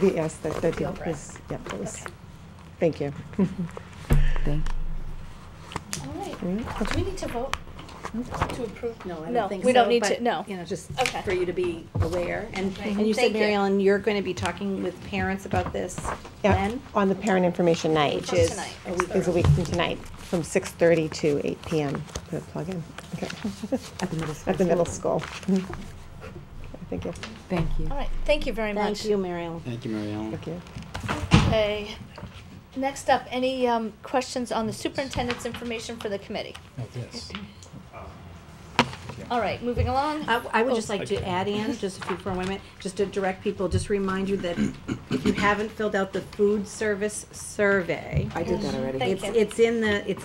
Yes, that was, yeah, that was, thank you. Thank All right. Do we need to vote to approve? No, I No, don't think so. we don't need but, to, no. You know, just Okay. for you to be aware. And you Thank said, you. Mary Ellen, you're going to be talking with parents about this Yeah, when? on the parent information night, Which From is tonight. a week is a week from tonight, from 6:30 to 8 p.m. Put a plug in. Okay. At the middle school. At the middle school. Okay, thank you. Thank you. All right, thank you very much. Thank you, Mary Ellen. Thank you, Mary Ellen. Thank you. Okay. Next up, any questions on the superintendent's information for the committee? Yes. All right, moving along. I would just like to add in, just a few for a minute, just to direct people, just remind you that if you haven't filled out the food service survey. I did that already. Thank you. It's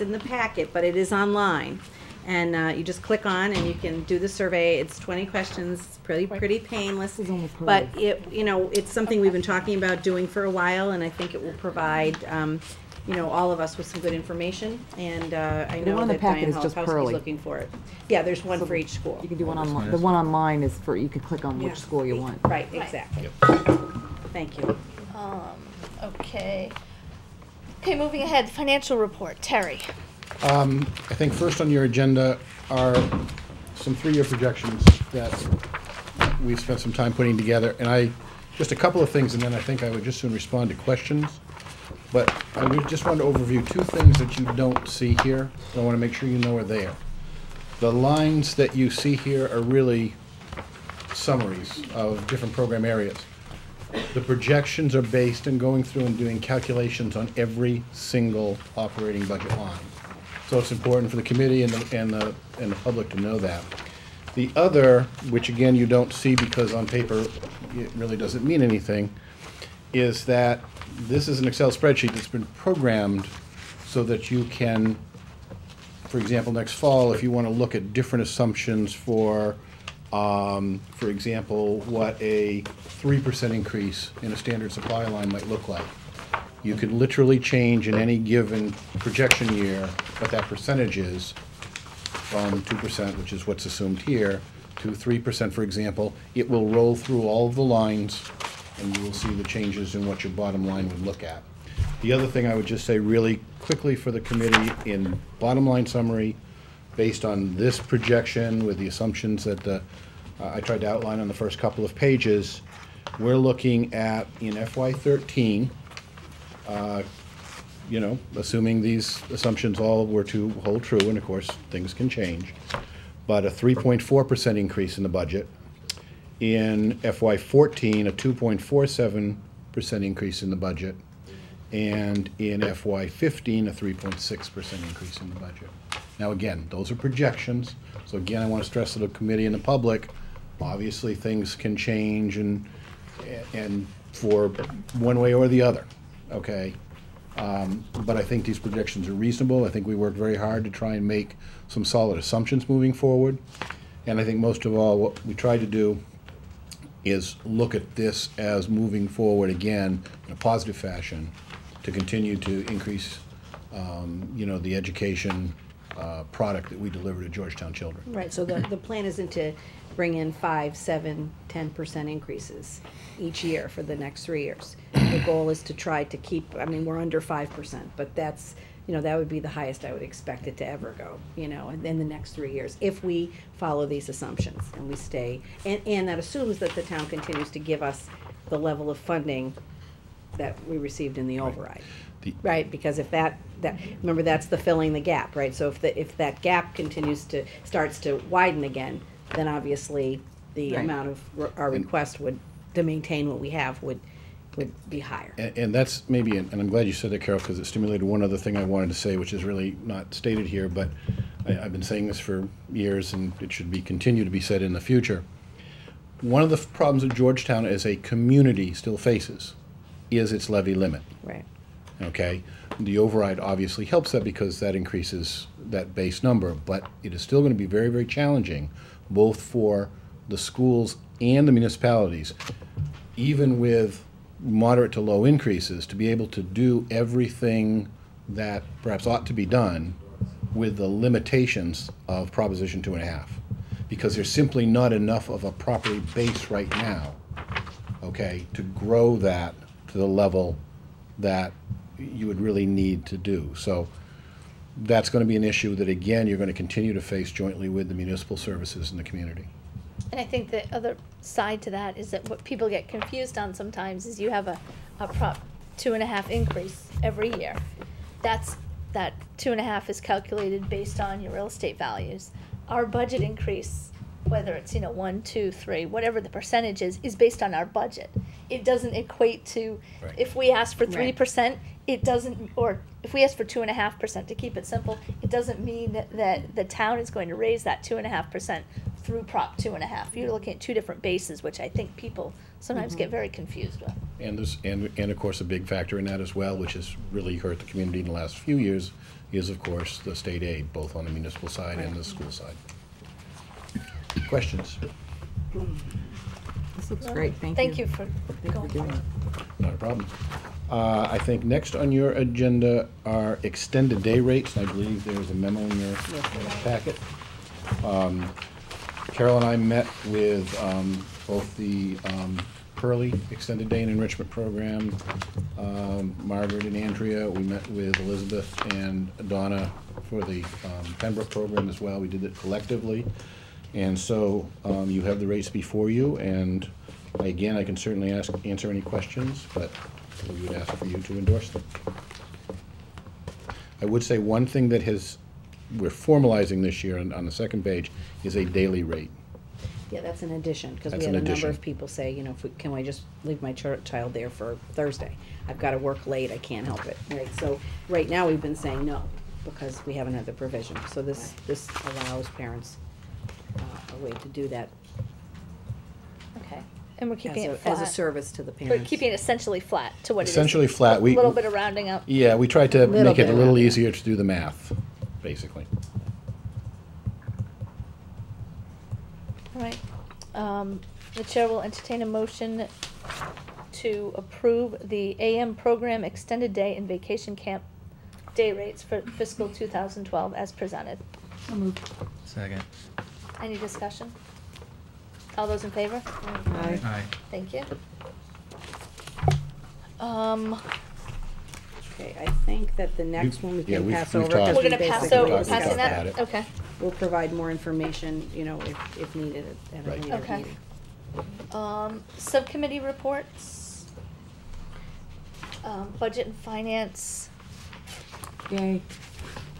in the packet, but it is online. And you just click on and you can do the survey. It's 20 questions. It's pretty painless. This is almost But perfect. it's something we've been talking about doing for a while, and I think it will provide all of us with some good information. And I The know one in the that packet Diane is just Holokowski's pearly. looking for it. Yeah, there's one for each school. You can do one online. The one online is for, you can click on which school you want. Right, exactly. Thank you. Okay. Okay, moving ahead, financial report. Terry. I think first on your agenda are some three-year projections that we've spent some time putting together. And just a couple of things, and then I think I would just soon respond to questions. But I would just want to overview two things that you don't see here. I want to make sure you know are there. The lines that you see here are really summaries of different program areas. The projections are based on going through and doing calculations on every single operating budget line. So it's important for the committee and the public to know that. The other, which again you don't see because on paper it really doesn't mean anything, is that this is an Excel spreadsheet that's been programmed so that you can, for example, next fall, if you want to look at different assumptions for example, what a 3% increase in a standard supply line might look like. You could literally change in any given projection year what that percentage is from 2%, which is what's assumed here, to 3%, for example. It will roll through all of the lines, and you will see the changes in what your bottom line would look at. The other thing I would just say really quickly for the committee in bottom line summary, based on this projection with the assumptions that I tried to outline on the first couple of pages, we're looking at in FY13, assuming these assumptions all were to hold true, and of course things can change, but a 3.4% increase in the budget. In FY14, a 2.47% increase in the budget, and in FY15, a 3.6% increase in the budget. Now again, those are projections, so again, I want to stress to the committee and the public, obviously things can change and for one way or the other, okay? But I think these projections are reasonable. I think we worked very hard to try and make some solid assumptions moving forward. And I think most of all, what we tried to do is look at this as moving forward again in a positive fashion to continue to increase, the education product that we deliver to Georgetown children. Right, so the plan isn't to bring in 5, 7, 10% increases each year for the next 3 years. The goal is to try to keep, we're under 5%, but that's, that would be the highest I would expect it to ever go, in the next 3 years, if we follow these assumptions and we stay, and that assumes that the town continues to give us the level of funding that we received in the override. Right, because if that remember, that's the filling the gap, right? So if that gap starts to widen again, then obviously the amount of our request to maintain what we have would be higher. And that's maybe, and I'm glad you said that, Carol, because it stimulated one other thing I wanted to say, which is really not stated here, but I've been saying this for years, and it should continue to be said in the future. One of the problems that Georgetown as a community still faces is its levy limit. Right. Okay, the override obviously helps that because that increases that base number, but it is still going to be very, very challenging, both for the schools and the municipalities, even with moderate to low increases, to be able to do everything that perhaps ought to be done with the limitations of Proposition 2.5, because there's simply not enough of a property base right now, okay, to grow that to the level that you would really need to do. So that's going to be an issue that, again, you're going to continue to face jointly with the municipal services in the community. And I think the other side to that is that what people get confused on sometimes is you have a Prop 2.5 increase every year. That 2.5 is calculated based on your real estate values. Our budget increase, whether it's 1, 2, 3, whatever the percentage is based on our budget. It doesn't equate to Right. if we ask for Right. 3%, it doesn't, or if we ask for 2.5%, to keep it simple, it doesn't mean that the town is going to raise that 2.5% through Prop 2.5. You're looking at two different bases, which I think people sometimes get very confused with. And there's, and of course, a big factor in that as well, which has really hurt the community in the last few years, is of course the state aid, both on the municipal side and the school side. Questions? This looks great, thank you. Thank you for Thank you for going doing forward. it. Not a problem. I think next on your agenda are extended day rates. I believe there's a memo in your packet. Carol and I met with both the Pearly Extended Day and Enrichment Program, Margaret and Andrea. We met with Elizabeth and Donna for the Pembroke program as well. We did it collectively. And so you have the rates before you, and again, I can certainly answer any questions, but we would ask for you to endorse them. I would say one thing that we're formalizing this year on the second page is a daily rate. Yeah, that's an addition, because we That's had an a number addition. of people say, can I just leave my child there for Thursday? I've got to work late, I can't help it, right? So, right now, we've been saying no, because we haven't had the provision. So this allows parents a way to do that Okay. And we're keeping it as a flat. service to the We're parents. keeping it essentially flat to what it is. Essentially flat. A We- little bit of rounding up. Yeah, we tried to Little make it bit a little around it. easier to do the math, basically. All right. The chair will entertain a motion to approve the AM program extended day and vacation camp day rates for fiscal 2012 as presented. Second. Any discussion? All those in favor? Aye. Aye. Thank you. Okay, I think that the next one we yeah, can we've- pass we've over. talked- 'cause We're we gonna pass basically over, talked passing about that? it. Okay. We'll provide more information, if needed at a Right. later Okay. meeting. Subcommittee reports. Budget and finance. Yay.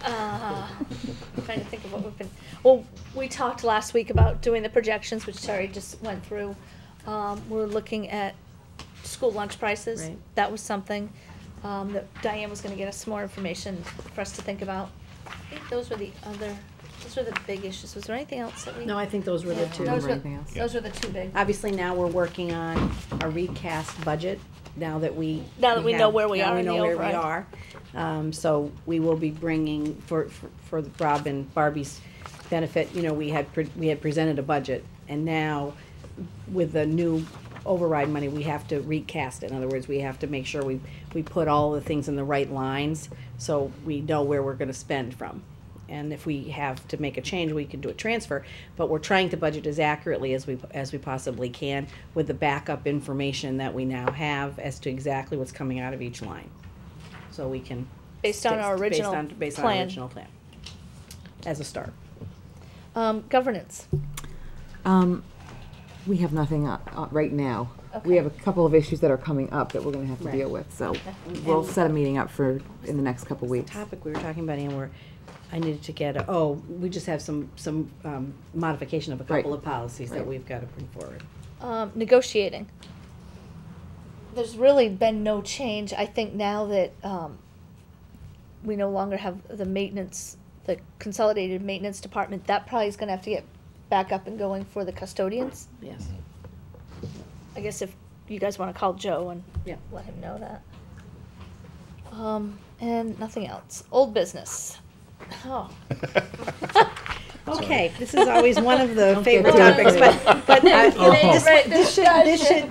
Trying to think of what we've been, well, we talked last week about doing the projections, which Terry just went through. We're looking at school lunch prices. Right. That was something, that Diane was gonna get us some more information for us to think about. I think those were the big issues. Was there anything else that we? No, I think those were the Yeah, two. Those were, Anything else? those were the two big. Obviously, now we're working on a recast budget, now that we. Now that we know where we are in the Now we know where we override. are. So we will be bringing, for Rob and Barbie's benefit, we had presented a budget, and now with the new override money, we have to recast it. In other words, we have to make sure we put all the things in the right lines, so we know where we're gonna spend from. And if we have to make a change, we can do a transfer, but we're trying to budget as accurately as we possibly can with the backup information that we now have as to exactly what's coming out of each line. So we can. Based on our original Based on our plan. original plan, as a start. Governance. We have nothing right now. Okay. We have a couple of issues that are coming up that we're gonna have to Right. deal with, so And- we'll set a meeting up in the next couple weeks. Topic we were talking about, and I needed to get, we just have some modification of a couple Right. of policies that Right. we've got to bring forward. Negotiating. There's really been no change. I think now that we no longer have the consolidated maintenance department, that probably is gonna have to get back up and going for the custodians. Yes. I guess if you guys wanna call Joe and Yeah. let him know that. And nothing else. Old business. Oh. Okay, this is always one of the favorite too topics, excited. but Right,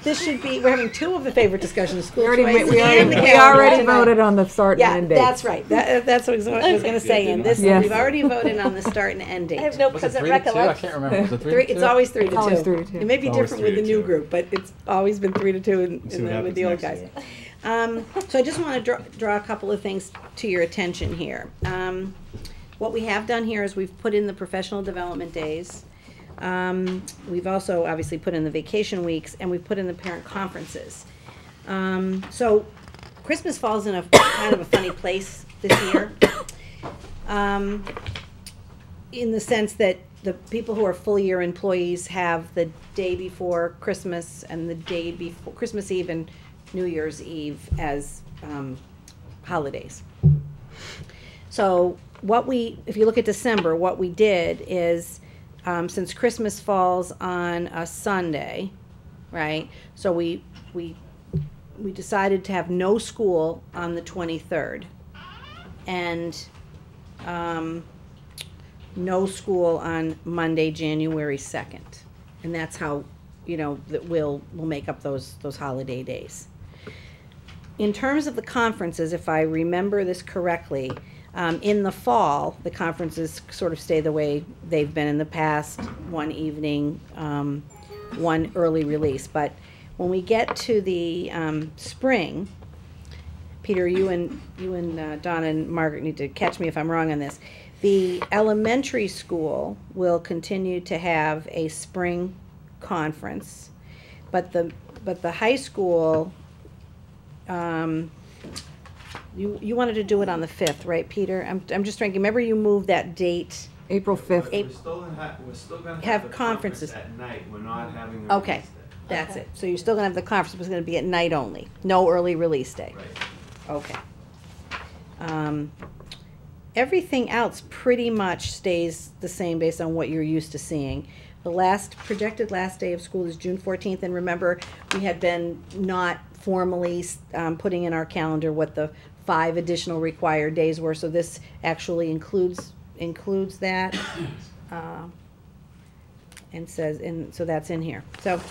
this should be, we're having two of the favorite discussions, school choice We and the already calendar tonight. voted on the start and Yeah, end dates. that's right. That's what I was gonna say, and this, Yes. we've already voted on the start and end I have date. no Was it present 3 to 2? I recollection. can't remember. Was it 3 Three, to 2? it's always 3 to 2. Always 3 to 2. It may be It's always different with the 3 to new 2. group, but it's always been 3 to 2 See what with happens the old next guys. So I just want to draw a couple of things to your attention here. What we have done here is we've put in the professional development days. We've also obviously put in the vacation weeks, and we've put in the parent conferences. So Christmas falls in a kind of a funny place this year. In the sense that the people who are full year employees have the day before Christmas and the day before Christmas Eve and New Year's Eve as holidays. So if you look at December, what we did is, since Christmas falls on a Sunday, right? So we decided to have no school on the 23rd, and no school on Monday, January 2nd. And that's how, that we'll make up those holiday days. In terms of the conferences, if I remember this correctly, in the fall, the conferences sort of stay the way they've been in the past, one evening, one early release. But when we get to the spring, Peter, you and Donna and Margaret need to catch me if I'm wrong on this. The elementary school will continue to have a spring conference, but the high school, you wanted to do it on the 5th, right, Peter? I'm just thinking, remember you moved that date? April 5th. We're still gonna Have the conferences. conference at night. We're not having a Okay, release day. that's it. So you're still gonna have the conference, but it's gonna be at night only, no early release day. Right. Okay. Everything else pretty much stays the same based on what you're used to seeing. The projected last day of school is June 14th, and remember, we had been not formally putting in our calendar what the 5 additional required days were, so this actually includes that, and so that's in here. So,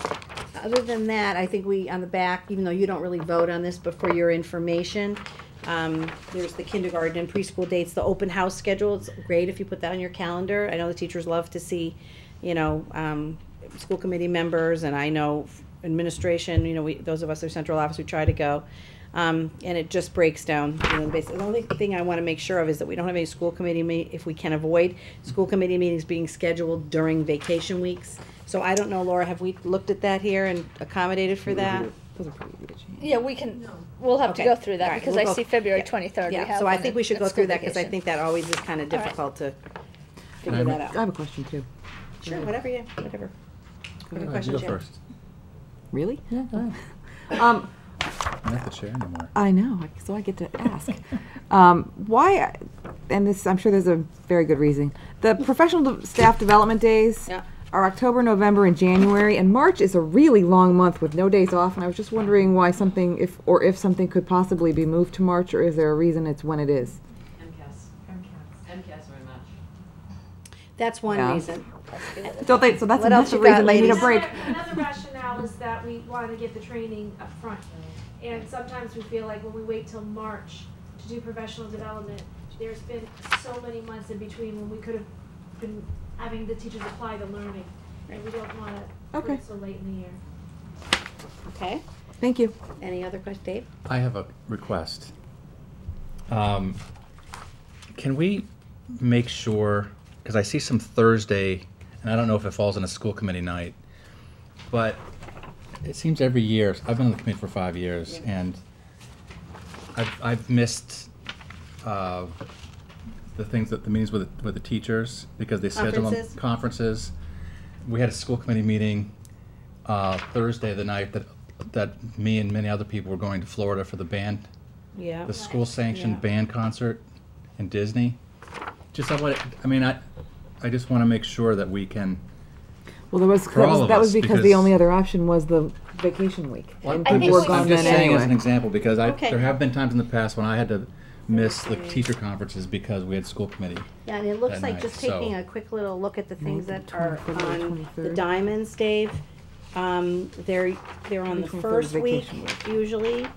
other than that, I think on the back, even though you don't really vote on this, but for your information, there's the kindergarten and preschool dates, the open house schedule. It's great if you put that on your calendar. I know the teachers love to see, school committee members, and I know administration, those of us who are central office, we try to go. And it just breaks down, basically. The only thing I want to make sure of is that we don't have any school committee if we can avoid school committee meetings being scheduled during vacation weeks. So I don't know, Laura, have we looked at that here and accommodated for that? Yeah, we'll have to Okay. go through that, All right, because we'll I go- see February yeah. 23rd. we Yeah, have so I one think we should at go school through that, because I vacation. think that always is kind of All right. difficult to figure that I out. have a question too. Sure, whatever. Have a You question, go Jim? first. Really? Yeah, go ahead. Um, I'm not the chair anymore. I know, so I get to ask. Why, and this, I'm sure there's a very good reason. The professional staff development days Yeah. are October, November, and January, and March is a really long month with no days off, and I was just wondering why something, if something could possibly be moved to March, or is there a reason it's when it is? MCAS very much. That's one Yeah. reason. Don't they, so that's What else another you got, reason they need a ladies? break. Another rationale is that we want to get the training up front. And sometimes we feel like when we wait till March to do professional development, there's been so many months in between when we could have been having the teachers apply the learning. And we don't want to put Okay. it so late in the year. Okay. Thank you. Any other questions, Dave? I have a request. Can we make sure, because I see some Thursday, and I don't know if it falls on a school committee night, but it seems every year, I've been on the committee for 5 years, and I've missed the meetings with the teachers, because they schedule them. Conferences? Conferences. We had a school committee meeting Thursday, the night that me and many other people were going to Florida for the band, Yeah. the school-sanctioned Yeah. band concert in Disney. I just want to make sure that we can. Well, For all of that was us, because the because- only other option was the vacation week. And I think people were we- gone I'm just then saying as an anyway. example, because Okay. there have been times in the past when I had to miss the teacher conferences because we had school committee. Yeah, and it looks that like night, just so- taking a quick little look at the things that are 24th, on the 23rd. diamonds, Dave. They're on the 23rd first is week, vacation week. usually.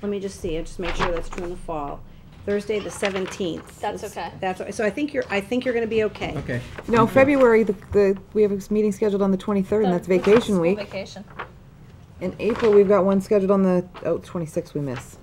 Let me just see, I'll just make sure that's true in the fall. Thursday, the 17th. That's okay. So I think you're gonna be okay. Okay. No, February, we have a meeting scheduled on the 23rd, and that's That's vacation school week. Vacation. In April, we've got one scheduled on the, 26th we miss.